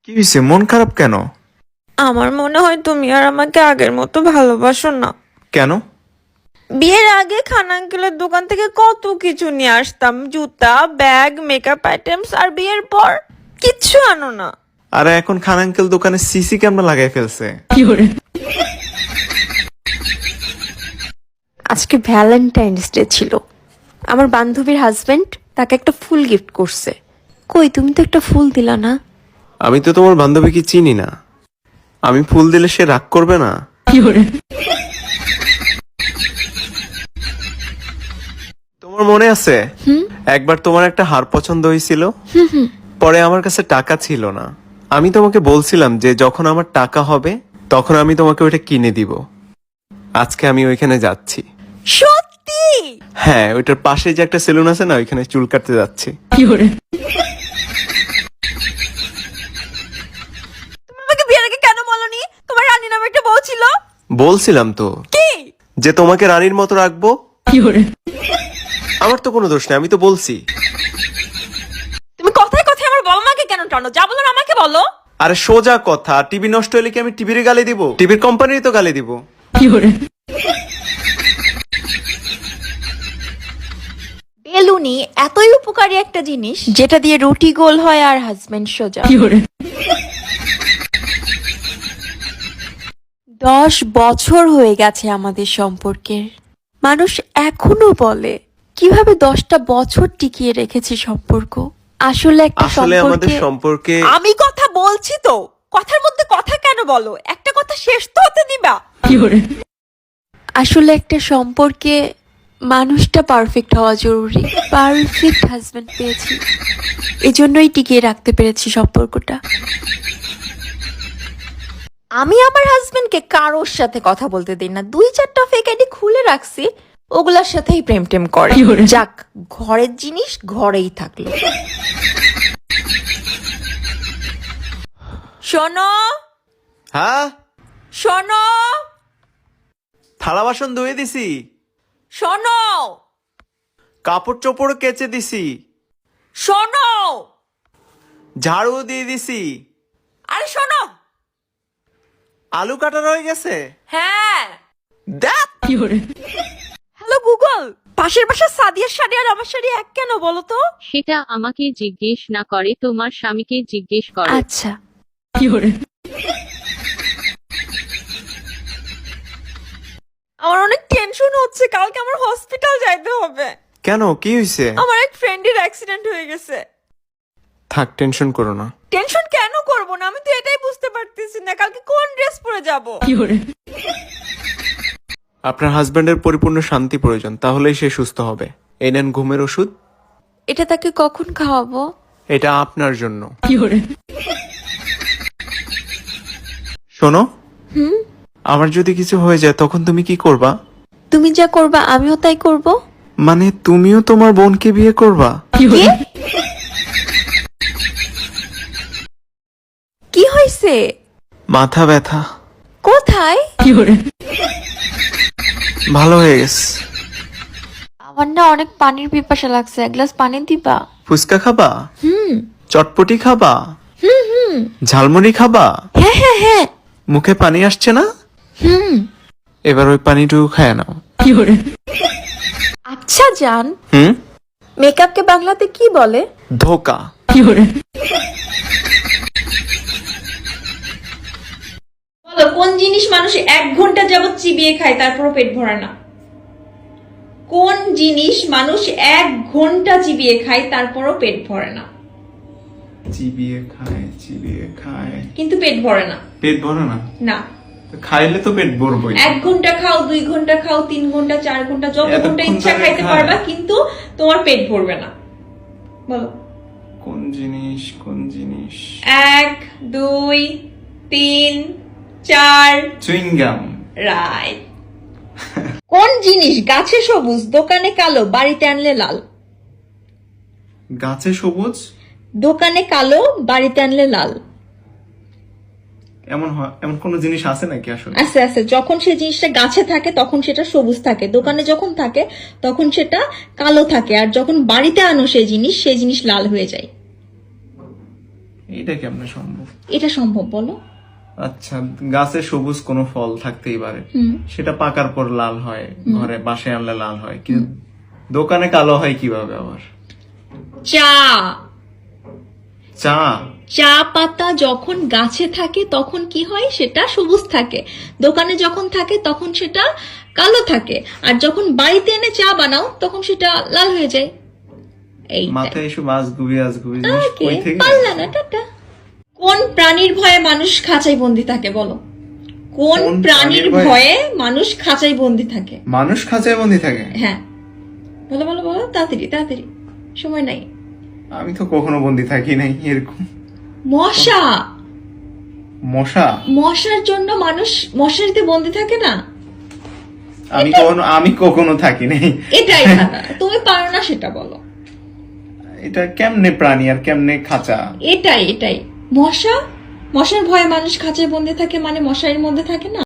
কি হয়েছে, মন খারাপ কেন? আমার মনে হয় তুমি আর আমাকে আগের মতো ভালোবাসো না। কেন? বিয়ের আগে খান আঙ্কেলের দোকান থেকে কত কিছু নিয়ে আসতাম, জুতা, ব্যাগ, মেকআপ আইটেমস, আর বিয়ের পর কিচ্ছু আনো না। আরে এখন খান আঙ্কেল দোকানে সিসি ক্যামেরা লাগাই ফেলছে। আজকে ভ্যালেন্টাইন্স ডে ছিল। আমার বান্ধবীর হাজবেন্ড তাকে একটা ফুল গিফট করছে। কই, তুমি তো একটা ফুল দিলা না। আমি তো তোমার বান্ধবীকে চিনি না, আমি ফুল দিলে সে রাগ করবে না? তোমার মনে আছে একবার তোমার একটা হার পছন্দ হয়েছিল, পরে আমার কাছে টাকা ছিল না। আমি তোমাকে বলছিলাম যে যখন আমার টাকা হবে তখন আমি তোমাকে ওইটা কিনে দিব। আজকে আমি ওইখানে যাচ্ছি। সত্যি? হ্যাঁ, ওইটার পাশে যে একটা সেলুন আছে না, ওইখানে চুল কাটতে যাচ্ছি। আমাকে বিয়ের আগে কেন বলনি? তোমার রানী নামে একটা বউ ছিল। বলছিলাম তো কি? যে তোমাকে রানীর মতো রাখবো। আমার তো কোনো দোষ নেই, আমি তো বলছি। তুমি কথায় কথায় আমার বাবা মাকে কেন টানো? যা বলো আমাকে বলো। আরে সোজা কথা, টিভি নষ্ট হলে কি আমি টিভির গালি দিব? টিভির কোম্পানির তো গালি দিব। বেলুনি এতই উপকারী একটা জিনিস, যেটা দিয়ে রুটি গোল হয় আর হাজবেন্ড সোজা। 10 বছর হয়ে গেছে আমাদের সম্পর্কের। মানুষ এখনো বলে কিভাবে 10টা বছর টিকিয়ে রেখেছি সম্পর্ক। আসলে আমাদের সম্পর্কে আমি কথা বলছি তো, কথার মধ্যে কথা কেন বলো? একটা কথা শেষ তো হতে দিবা। আসলে একটা সম্পর্কে মানুষটা পারফেক্ট হওয়া জরুরি। পারফেক্ট হাজবেন্ড পেয়েছি, এজন্যই টিকিয়ে রাখতে পেরেছি সম্পর্কটা। আমি আমার হাজবেন্ডকে কারোর সাথে কথা বলতে দিই না। 2-4টা ফেক আইডি খুলে রাখছি, ওগুলার সাথেই প্রেম টেম করে। যাক, ঘরের জিনিস ঘরেই থাকলো। শোনো হ্যাঁ, শোনো থালা বাসন ধুয়ে দিছি, শোনো কাপড় চোপড় কেচে দিছি, শোনো ঝাড়ু দিয়ে দিছি। আরে শোনো। আলু কাটা রয়ে গেছে। হ্যাঁ। দেখ, হ্যালো গুগল, পাশের বাসার সাদিয়ার শাড়ি আর আমার শাড়ি এক কেন বলো তো? সেটা আমাকে জিজ্ঞেস না করে তোমার স্বামীকে জিজ্ঞেস করো। আচ্ছা। আমার অনেক টেনশন হচ্ছে, কালকে আমার হসপিটাল যাইতে হবে। কেন, কি হয়েছে? আমার এক ফ্রেন্ডের অ্যাক্সিডেন্ট হয়ে গেছে। থাক, টেনশন করো না। টেনশন কেন করব না? আমি তো এটাই বুঝতে পারতেছি না কালকে কোন ড্রেস পরে যাব। আপনার হাজবেন্ডের পরিপূর্ণ শান্তি প্রয়োজন, তাহলেই সে সুস্থ হবে। এই নেন ঘুমের ওষুধ। এটা তাকে কখন খাওয়াবো? এটা আপনার জন্য। শোনো, আমার যদি কিছু হয়ে যায় তখন তুমি কি করবা? তুমি যা করবা আমিও তাই করব। মানে তুমিও তোমার বোনকে বিয়ে করবা? কি হয়েছে? মাথা ব্যথা। কোথায়? ভালো হয়ে গেছে। আমার না অনেক পানির পিপাসা লাগছে, এক গ্লাস পানি দিবা? ফুচকা খাবা? চটপটি খাবা? ঝালমুড়ি খাবা? হ্যাঁ হ্যাঁ হ্যাঁ। মুখে পানি আসছে না? এবার ওই পানিটুকু খায় নাও। আচ্ছা জান, মেকআপকে বাংলাতে কি বলে? ধোকা। বলো, কোন জিনিস মানুষ 1 ঘন্টা যাবত চিবিয়ে খায় তারপরও পেট ভরে না? কোন জিনিস মানুষ 1 ঘন্টা চিবিয়ে খায় তারপরও পেট ভরে না? চিবিয়ে খায় কিন্তু পেট ভরে না। পেট ভরে না? না। খাইলে তো পেট ভরবই। 1 ঘন্টা খাও, 2 ঘন্টা খাও, 3 ঘন্টা, 4 ঘন্টা, যত ঘন্টা ইচ্ছা খাইতে পারবা, কিন্তু তোমার পেট ভরবে না। বলো কোন জিনিস? 1 2 3 4। চুইংগাম। রাইট। কোন জিনিস গাছে সবুজ, দোকানে কালো, বাড়িতে আনলে লাল? গাছে সবুজ, দোকানে কালো, বাড়িতে আনলে লাল। এমন কোন জিনিস আছে নাকি আসলে? আছে আছে। যখন সেই জিনিসটা গাছে থাকে তখন সেটা সবুজ থাকে, দোকানে যখন থাকে তখন সেটা কালো থাকে, আর যখন বাড়িতে আনো সেই জিনিস লাল হয়ে যায়। এটা কেমনে সম্ভব? এটা সম্ভব বলো? আচ্ছা, গাছে সবুজ কোনো ফল থাকতেই পারে, সেটা পাকার পর লাল হয়, ঘরে বাসায় আনলে লাল হয়, কিন্তু দোকানে কালো হয় কিভাবে আবার? চা চা চা পাতা যখন গাছে থাকে তখন কি হয়, সেটা সবুজ থাকে। দোকানে যখন থাকে তখন সেটা কালো থাকে। আর যখন বাড়িতে এনে চা বানাও তখন সেটা লাল হয়ে যায়। এই মাথায় এসব আজগুবি জিনিস কই থেকে? পারলা না, টাটা। কোন প্রাণীর ভয়ে মানুষ খাঁচায় বন্দি থাকে বলো? কোন কোন প্রাণীর প্রাণীর ভয়ে? ভয়ে মানুষ খাঁচায় বন্দি থাকে? মানুষ খাঁচায় বন্দি থাকে? হ্যাঁ, বলো বলো বলো, তাড়াতাড়ি তাড়াতাড়ি, সময় নাই। আমি তো কখনো বন্দি থাকি নাই এরকম। মশা। মশা? মশার জন্য মানুষ মশারিতে বন্দি থাকে না? আমি কখনো থাকি নাই। এটাই খাতা, তুমি পারো না সেটা বলো। এটা কেমনে প্রাণী আর কেমনে খাঁচা? এটাই মশার ভয়ে মানুষ খাঁচায় বন্দি থাকে, মানে মশারির মধ্যে থাকে না।